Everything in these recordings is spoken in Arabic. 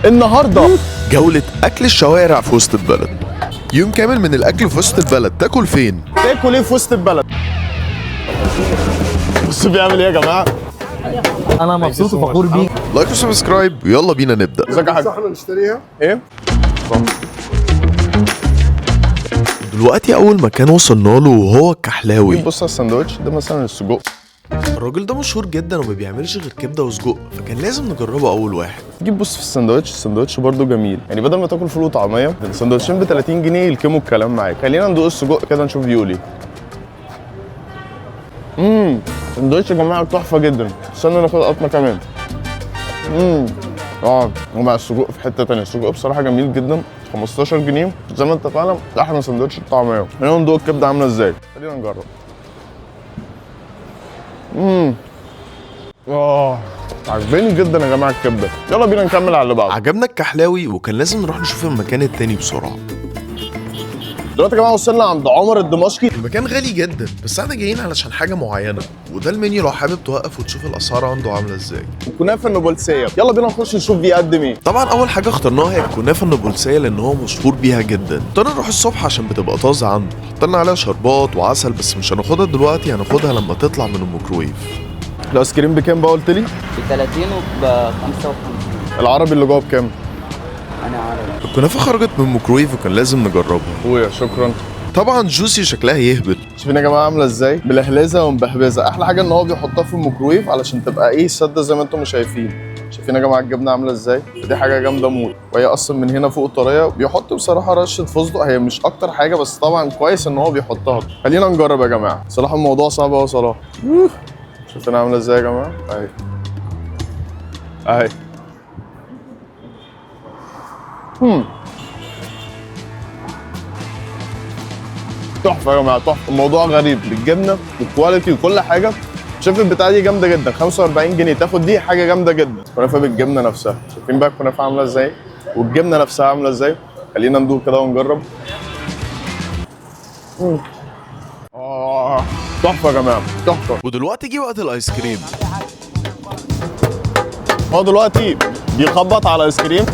النهارده جولة أكل الشوارع في وسط البلد. يوم كامل من الأكل في وسط البلد، تاكل فين؟ تاكل إيه في وسط البلد؟ بصوا بيعمل إيه يا جماعة؟ انا مبسوط وفخور بيك. لايك وسبسكرايب ويلا بينا نبدأ. ازيك يا حاج؟ احنا نشتريها إيه؟ دلوقتي أول مكان وصلنا له وهو الكحلاوي. بص على الساندوتش ده مثلا السجق، الراجل ده مشهور جدا وما بيعملش غير كبدة وسجق، فكان لازم نجربه أول واحد. جيب بص في الساندوتش برضو جميل، يعني بدل ما تاكل فول وطعميه الساندوتشين ب 30 جنيه يلكموا الكلام معاك. خلينا ندوق السجق كده نشوف بيقول ايه. الساندوتش يا جماعه تحفه جدا. استنى ناخد قطمه كمان. ومع السجق في حته ثانيه، السجق بصراحه جميل جدا. 15 جنيه زي ما اتفقنا احلى ساندوتش الطعميه. خلينا ندوق الكبده عامله ازاي. خلينا نجرب. عجباني جدا يا جماعه الكبده. يلا بينا نكمل على اللي بعده. عجبنا الكحلاوي وكان لازم نروح نشوف المكان التاني بسرعة. دلوقتي يا جماعه وصلنا عند عمر الدمشقي. المكان غالي جدا بس احنا جايين علشان حاجة معينة، وده المنيو لو حابب توقف وتشوف الأسعار عنده عاملة ازاي. الكنافه النابلسيه، يلا بينا نخش نشوف بيقدم ايه. طبعا أول حاجة اخترناها هي الكنافة النابلسية لأن هو مشهور بيها جدا. اضطرينا نروح الصبح عشان بتبقى طازة عنده، حطينا عليها شربات وعسل بس مش هناخدها دلوقتي، هناخدها لما تطلع من الميكرويف. الايس كريم بكام بقى قلت لي؟ ب 30 وب 55. العربي اللي جوه بكام؟ انا عارف. الكنافة خرجت من الميكرويف وكان لازم نجربها. اخويا شكرا. طبعا جوسي شكلها يهبل. شايفين يا جماعه عامله ازاي؟ بلهلزه ومبهبزه. احلى حاجه ان هو بيحطها في الميكرويف علشان تبقى ايه ساده زي ما انتم شايفين. شايفين يا جماعه الجبنه عامله ازاي؟ دي حاجه جامده موت، وهي اصلا من هنا فوق طريه. بيحط بصراحه رشه فستق، هي مش اكتر حاجه بس طبعا كويس ان هو بيحطها. خلينا نجرب يا جماعه. صراحه الموضوع صعب قوي صراحه. شايفين عامله ازاي يا جماعه؟ اهي تحفه يا جماعه، تحفه. الموضوع غريب بالجبنه والكواليتي وكل حاجه. شايف البتاعه دي جامده جدا. 45 جنيه تاخد دي حاجه جامده جدا. كنافه بالجبنه نفسها. شايفين بقى الكنافه عامله ازاي والجبنه نفسها عامله ازاي. خلينا ندوق كده ونجرب. تحفه يا جماعه، تحفه. ودلوقتي جه وقت الايس كريم. هو دلوقتي بيخبط على ايس كريم،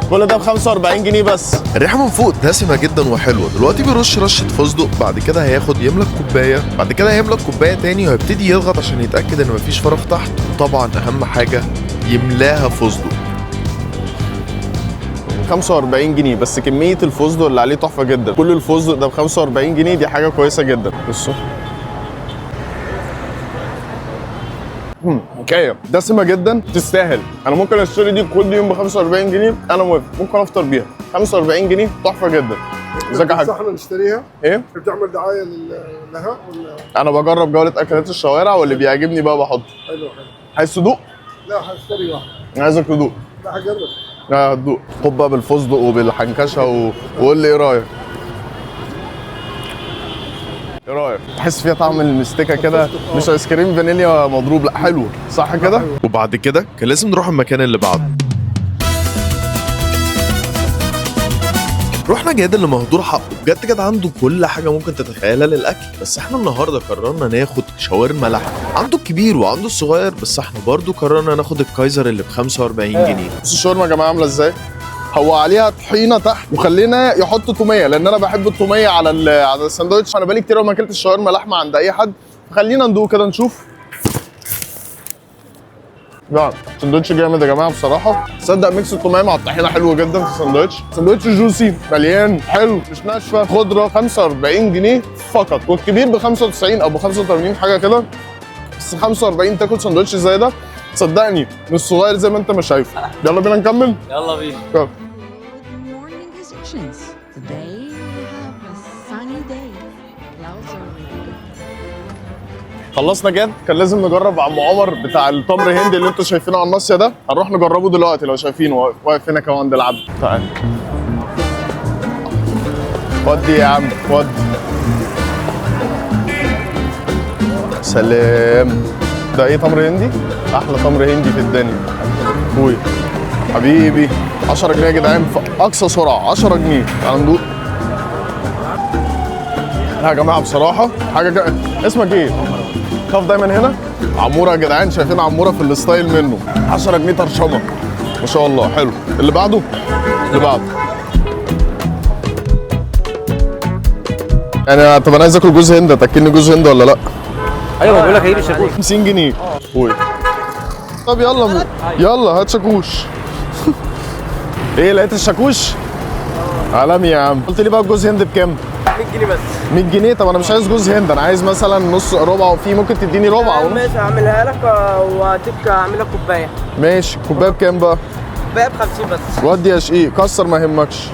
كل ده ب 45 جنيه بس. الريحه من فوق دسمه جدا وحلوه. دلوقتي بيرش رشه فستق، بعد كده هياخد يملى الكوبايه، بعد كده هيملى الكوبايه تاني وهيبتدي يضغط عشان يتاكد ان مفيش فراغ تحت، وطبعا اهم حاجه يملاها فستق. 45 جنيه بس كميه الفستق اللي عليه تحفه جدا. كل الفستق ده ب 45 جنيه، دي حاجه كويسه جدا. بصوا حكايه دسمه جدا، تستاهل. انا ممكن اشتري دي كل يوم ب 45 جنيه، انا موافق. ممكن افطر بيها. 45 جنيه تحفه جدا. ازيك يا حاج؟ احنا نشتريها. ايه؟ بتعمل دعايه لها ولا؟ انا بجرب جوله اكلات الشوارع واللي بيعجبني بقى بحطه. حلو. عايز تدوق؟ لا هشتري واحده. انا عايزك تدوق. لا هجرب. لا هتدوق. خد بقى بالفستق وبالحنكشه وقول لي ايه رايك؟ ايه رايك؟ تحس فيها طعم المستكه كده، مش ايس كريم فانيليا مضروب، لا حلو صح كده؟ وبعد كده كان لازم نروح المكان اللي بعده. رحنا جاد اللي مهدور حقه، بجد كده عنده كل حاجه ممكن تتخيلها للاكل، بس احنا النهارده قررنا ناخد شاورما لحم. عنده الكبير وعنده الصغير، بس احنا برضو قررنا ناخد الكايزر اللي ب 45 جنيه. بصوا الشاورما يا جماعه عامله ازاي؟ هو عليها طحينه تحت وخلينا يحط توميه، لان انا بحب التوميه على الساندوتش. انا بقالي كتير ما اكلتش شاورما لحمه عند اي حد، فخلينا ندوق كده نشوف. لا ساندوتش جامد يا جماعه بصراحه. تصدق ميكس الطعميه مع الطحينه حلو جدا في الساندوتش. ساندوتش جوسي مليان حلو مش ناشفه. خضره 45 جنيه فقط، والكبير ب 95 او ب 85 حاجه كده. بس 45 تاكل ساندوتش زي ده صدقني مش صغير زي ما انت ما شايف. يلا بينا نكمل. يلا بينا. Good morning musicians. Today we have a sunny day. Clouds are really good. خلصنا جد. كان لازم نجرب عم عمر بتاع التمر هندي اللي انتوا شايفينه على الناصيه ده. هنروح نجربه دلوقتي. لو شايفينه واقف هنا كمان عند العبد. تعال ودي يا عم ودي. سلام. ده ايه تمر هندي؟ احلى تمر هندي في الدنيا. اخويا حبيبي 10 جنيه يا جدعان في اقصى سرعه. 10 جنيه. تعال ندوق. لا يا جماعه بصراحه حاجه اسمك ايه؟ خاف دايما هنا. عموره يا جدعان، شايفين عموره في الستايل منه. 10 جنيه طرشمه. ما شاء الله حلو. اللي بعده اللي بعده. يعني طب انا عايز اكل جوز هند، تاكلني جوز هند ولا لا؟ ايوه بقول لك هجيب الشاكوش. 50 جنيه. قول. طب يلا يلا هات شاكوش. ايه لقيت الشاكوش؟ عالمي يا عم. قلت لي بقى الجوز هند بكام؟ 100 جنيه بس. 100 جنيه. طب انا مش عايز جوز هند، انا عايز مثلا نص ربع، وفي ممكن تديني ربع او نص. ماشي هعملها لك وهديك اعمل لك كوبايه. ماشي. كوبايه بكام بقى؟ كوبايه ب 50 بس. ودي يا شقيق كسر ما يهمكش.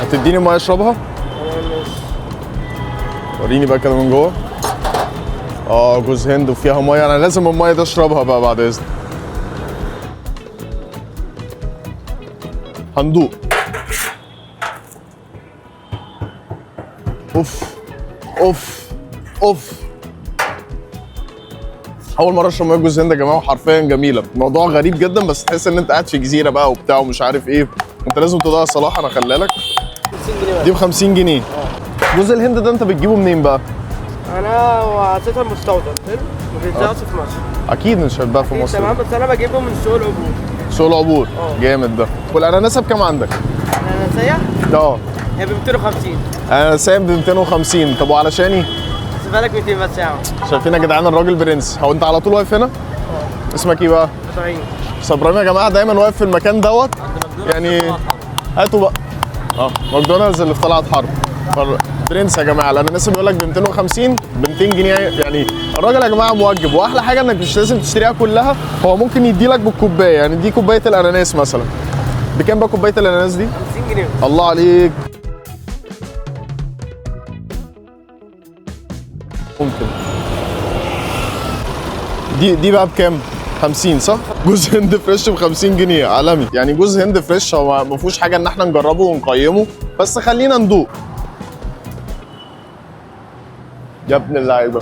هتديني ميه اشربها؟ وريني بقى كده من جوه. جوز هند وفيها ميه، انا لازم الميه دي اشربها بقى بعد اذنك. هندوق. اوف اوف اوف. اول مره اشرب ميه جوز هند يا جماعه، وحرفيا جميله. الموضوع غريب جدا، بس تحس ان انت قاعد في جزيره بقى وبتاع ومش عارف ايه. انت لازم تدوقها صراحه، انا خلالك. 50 جنيه دي ب 50 جنيه. جوز الهند ده انت بتجيبه منين بقى؟ انا وعطيتها المستورد حلو وبيتزاوش في مصر. اكيد مش هتباع في مصر. تمام، بس انا بجيبه من سوق العبور. سوق العبور. جامد ده. والاناناسه بكام عندك؟ الاناناسيه هي ب 250. اناناسيه ب 250. طب وعلشاني؟ هسيبها لك 200 بس يا عم. شايفين يا جدعان الراجل برنس. هو انت على طول واقف هنا؟ اسمك ايه بقى؟ ابراهيم. بس ابراهيم يا جماعه دايما واقف في المكان دوت. يعني هاتوا بقى. ماكدونالدز اللي في طلعت حرب. برنس يا جماعه. الاناناسه بيقول لك ب 250 ب 200 جنيه. يعني الراجل يا جماعه موجب. واحلى حاجه انك مش لازم تشتريها كلها، هو ممكن يدي لك بالكوبايه. يعني دي كوبايه الاناناس مثلا. بكام بقى كوبايه الاناناس دي؟ 50 جنيه. الله عليك. ممكن دي بقى بكام؟ 50 صح؟ جوز هند فريش ب 50 جنيه. عالمي. يعني جوز هند فريش هو ما فيهوش حاجه ان احنا نجربه ونقيمه، بس خلينا ندوق. يا ابن اللعيبه.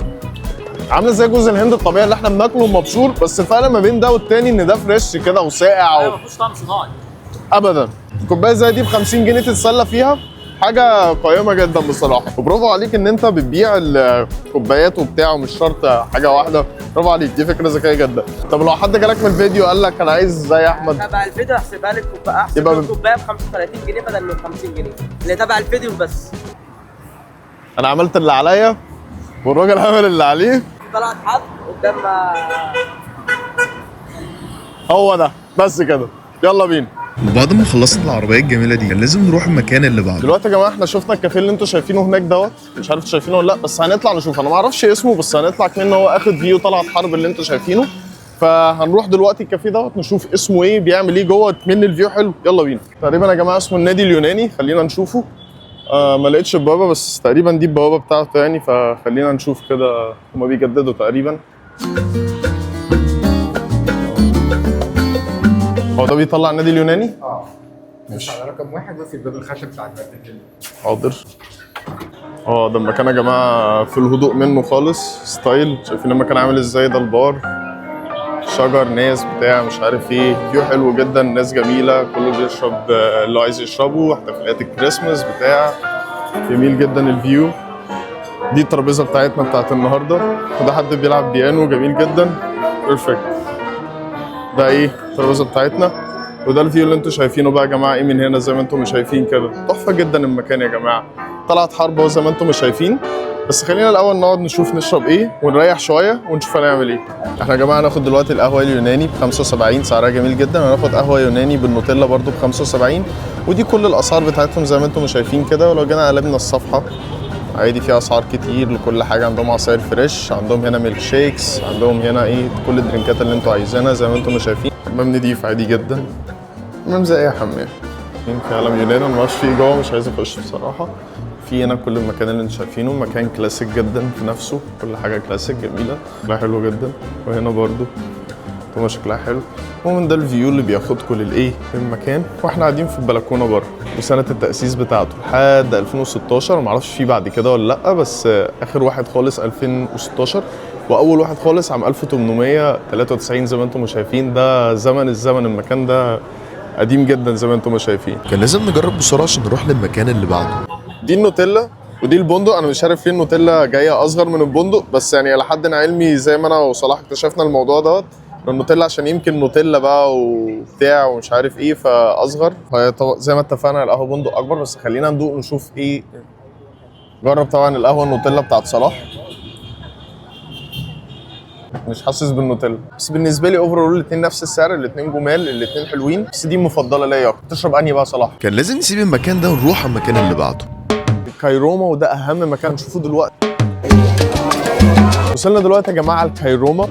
عامله زي جوز الهند الطبيعي اللي احنا بناكله ومبشور، بس الفرق ما بين ده والتاني ان ده فريش كده وساقع ما فيهوش طعم صناعي ابدا. كوبايه زي دي ب 50 جنيه تتسلى فيها، حاجه قيمه جدا بصراحه. وبرافو عليك ان انت بتبيع الكوبايات وبتاع ومش شرط حاجه واحده. برافو عليك، دي فكره ذكيه جدا. طب لو حد جالك من الفيديو قال لك انا عايز زي احمد، تبع الفيديو هحسبها لك كوبايه. احسب لك كوبايه ب 35 جنيه بدل من 50 جنيه اللي تبع الفيديو بس. انا عملت اللي عليا والراجل عمل اللي عليه. طلعت حد قدام. هو ده بس كده. يلا بينا. وبعد ما خلصنا العربيه الجميله دي كان لازم نروح المكان اللي بعده. دلوقتي يا جماعه احنا شفنا الكافيه اللي انتوا شايفينه هناك دوت. مش عارف انتوا شايفينه ولا لا، بس هنطلع نشوف. انا ما اعرفش اسمه، بس هنطلع كمان هو اخد فيو طلعت حرب اللي انتوا شايفينه. فهنروح دلوقتي الكافيه دوت نشوف اسمه ايه، بيعمل ايه جوه، من الفيو حلو. يلا بينا. تقريبا يا جماعه اسمه النادي اليوناني. خلينا نشوفه. ما لقيتش البوابه، بس تقريبا دي البوابه بتاعته يعني. فخلينا نشوف كده. هما بيجددوا تقريبا. هو ده بيطلع النادي اليوناني؟ مش على رقم واحد وفي الباب الخشب بتاع المادة. حاضر. ده المكان يا جماعه في الهدوء منه خالص. ستايل. شايفين المكان عامل ازاي؟ ده البار، شجر، ناس بتاع مش عارف ايه. فيو حلو جدا، ناس جميله، كله بيشرب اللي عايز يشربه. احتفالات الكريسماس بتاع. جميل جدا الفيو. دي الترابيزه بتاعتنا بتاعت النهارده. وده حد بيلعب بيانو جميل جدا. بيرفكت. ده ايه الترابيزه بتاعتنا. وده الفيو اللي انتوا شايفينه بقى يا جماعه ايه من هنا زي ما انتم شايفين كده. تحفه جدا المكان يا جماعه. طلعت حرب اهو زي ما انتم شايفين. بس خلينا الاول نقعد نشوف نشرب ايه ونريح شويه ونشوف هنعمل ايه. احنا يا جماعه هناخد دلوقتي القهوه اليوناني ب 75، سعرها جميل جدا. وهناخد قهوه يوناني بالنوتيلا برده ب 75. ودي كل الاسعار بتاعتهم زي ما انتم شايفين كده. ولو جينا قلبنا الصفحه عادي فيها اسعار كتير لكل حاجه. عندهم عصاير فريش، عندهم هنا ميلك شيكس، عندهم هنا ايه كل الدرينكات اللي انتوا عايزينها زي ما انتم شايفين. حمام نضيف عادي جدا. حمام زي اي حمام. في علم يونان. انا مش فيه جوه، مش عايز اخش بصراحه. في هنا كل المكان اللي انتم شايفينه مكان كلاسيك جدا في نفسه. كل حاجه كلاسيك جميله، شكلها حلو جدا. وهنا برضو طبعا شكلها حلو. ومن ده الفيو اللي بياخدكم للايه المكان. واحنا قاعدين في البلكونه بره. وسنه التاسيس بتاعته لحد 2016. ما اعرفش فيه بعد كده ولا لا، بس اخر واحد خالص 2016. واول واحد خالص عام 1893 زي ما انتم شايفين. ده الزمن المكان ده قديم جدا زي ما انتم شايفين. كان لازم نجرب بسرعه عشان نروح للمكان اللي بعده. دي النوتيلا ودي البندق. انا مش عارف ليه النوتيلا جايه اصغر من البندق، بس يعني على حد علمي زي ما انا وصلاح اكتشفنا الموضوع دوت، النوتيلا عشان يمكن نوتيلا بقى وبتاع ومش عارف ايه فاصغر، فهي زي ما اتفقنا القهوه بندق اكبر. بس خلينا ندوق نشوف ايه. جرب طبعا القهوه النوتيلا بتاعت صلاح، مش حاسس بالنوتيلا. بس بالنسبه لي اوفرول الاثنين نفس السعر، الاثنين جمال، الاثنين حلوين، بس دي مفضله ليا اكتر. تشرب انهي بقى صلاح؟ كان لازم نسيب المكان ده ونروح على المكان اللي بعده. الكايروما، وده اهم مكان نشوفه دلوقتي. وصلنا دلوقتي يا جماعه الكايروما.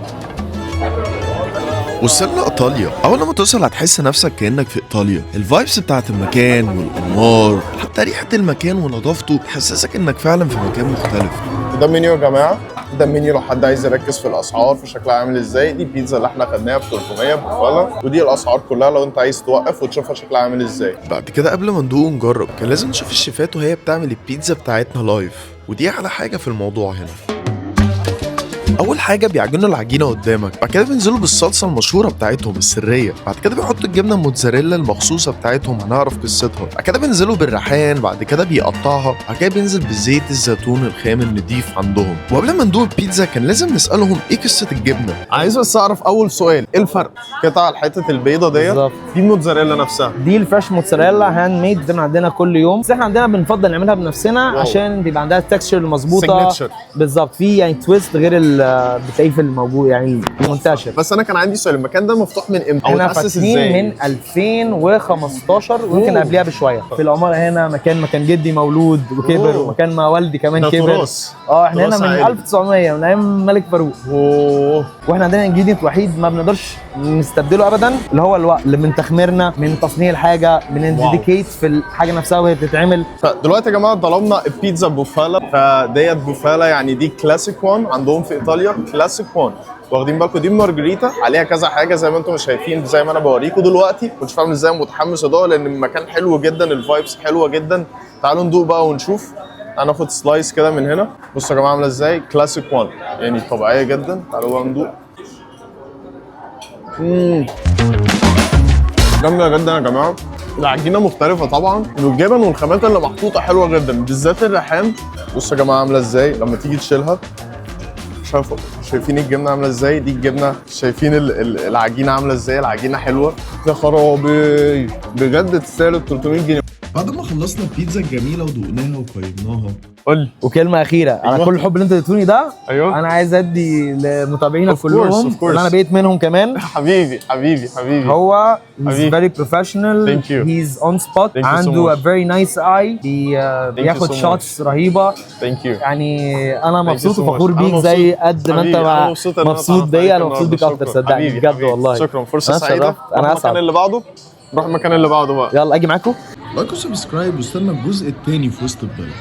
وصلنا ايطاليا. اول لما توصل هتحس نفسك كانك في ايطاليا. الفايبس بتاعت المكان والانوار، حتى ريحه المكان ونظافته تحسسك انك فعلا في مكان مختلف. ده المنيو يا جماعه، ده المنيو لو حد عايز يركز في الاسعار في شكلها عامل ازاي. دي البيتزا اللي احنا خدناها ب 300 بفعلا، ودي الاسعار كلها لو انت عايز توقف وتشوفها شكلها عامل ازاي. بعد كده قبل ما ندوق ونجرب كان لازم نشوف الشيفات وهي بتعمل البيتزا بتاعتنا لايف، ودي احلى حاجه في الموضوع هنا. اول حاجه بيعجنوا العجينه قدامك، بعد كده بينزلوا بالصلصه المشهوره بتاعتهم السريه، بعد كده بيحطوا الجبنه الموتزاريلا المخصوصه بتاعتهم هنعرف قصتها، بعد كده بينزلوا بالريحان، بعد كده بيقطعها، بعد كده بينزل بزيت الزيتون الخام النضيف عندهم. وقبل ما ندوق البيتزا كان لازم نسالهم ايه قصه الجبنه. عايز بس اعرف اول سؤال، ايه الفرق؟ قطع الحته البيضه ديت بالظبط. دي الموتزاريلا نفسها. دي الفريش موتزاريلا هاند ميد، بتعمل عندنا كل يوم، بس احنا عندنا بنفضل نعملها بنفسنا عشان بيبقى عندها التكستشر المظبوطه. Signature. بالظبط، في يعني تويست غير بتلاقيه في الموجود يعني المنتشر. بس انا كان عندي سؤال، المكان ده مفتوح من امتى؟ احنا اتأسس فاتحين من 2015 ويمكن قبلها بشويه. في العماره هنا مكان جدي مولود وكبر، أوه. ومكان ما والدي كمان ده كبر. تراث. احنا هنا تراث من عائلي. 1900 من ايام الملك فاروق. اوه. واحنا عندنا انجريدينت وحيد ما بنقدرش نستبدله ابدا، اللي هو الوقت، اللي من تخميرنا، من تصنيع الحاجه، بنديكيت في الحاجه نفسها وهي بتتعمل. فدلوقتي يا جماعه طلبنا البيتزا بوفالا، فديت بوفالا يعني دي كلاسيك وان عندهم في ايطاليا، كلاسيك وان. واخدين بالكم دي مارجريتا عليها كذا حاجه زي ما انتم شايفين، زي ما انا بوريكم دلوقتي. كنتش فاهم ازاي متحمس ادوق لان المكان حلو جدا، الفايبس حلوه جدا. تعالوا ندوق بقى ونشوف. هناخد سلايس كده من هنا. بصوا يا جماعه عامله ازاي، كلاسيك وان يعني طبيعيه جدا. تعالوا بقى ندوق. جامده جدا يا جماعه. العجينه مختلفه طبعا، والجبن والخامات اللي محطوطه حلوه جدا، بالذات الريحان. بصوا يا جماعه عامله ازاي لما تيجي تشيلها. شايفين الجبنه عامله ازاي؟ دي الجبنه. شايفين العجينه عامله ازاي؟ العجينه حلوه. يا خرابي بجد تستاهل 300 جنيه. بعد ما خلصنا البيتزا الجميله ودقناها وقيمناها، قول لي. وكلمه اخيره، على كل الحب اللي انت اديتوني ده، ايوه انا عايز ادي لمتابعينا Of course, كلهم of course. اللي انا بقيت منهم كمان. حبيبي حبيبي حبيبي. هو he's حبيبي. very professional. Thank you. he's on spot. Thank you so عنده much. a very nice eye. بياخد so much. shots رهيبه. ثانك يو. يعني انا Thank you مبسوط so وفخور much. بيك أنا زي مبسوط. قد ما انت حبيبي، أنا مبسوط إن أنا مبسوط اتعرفت بيا. عليك انا مبسوط بيك النهاردة. اكتر، شكراً. صدقني حبيبي، بجد حبيبي. والله. شكرا، فرصه أنا سعيده. اتشرفت. أنا نروح أسعد. المكان اللي بعده. نروح المكان اللي بعده بقى. يلا اجي معاكم. لايك وسبسكرايب واستنى الجزء الثاني في وسط البلد.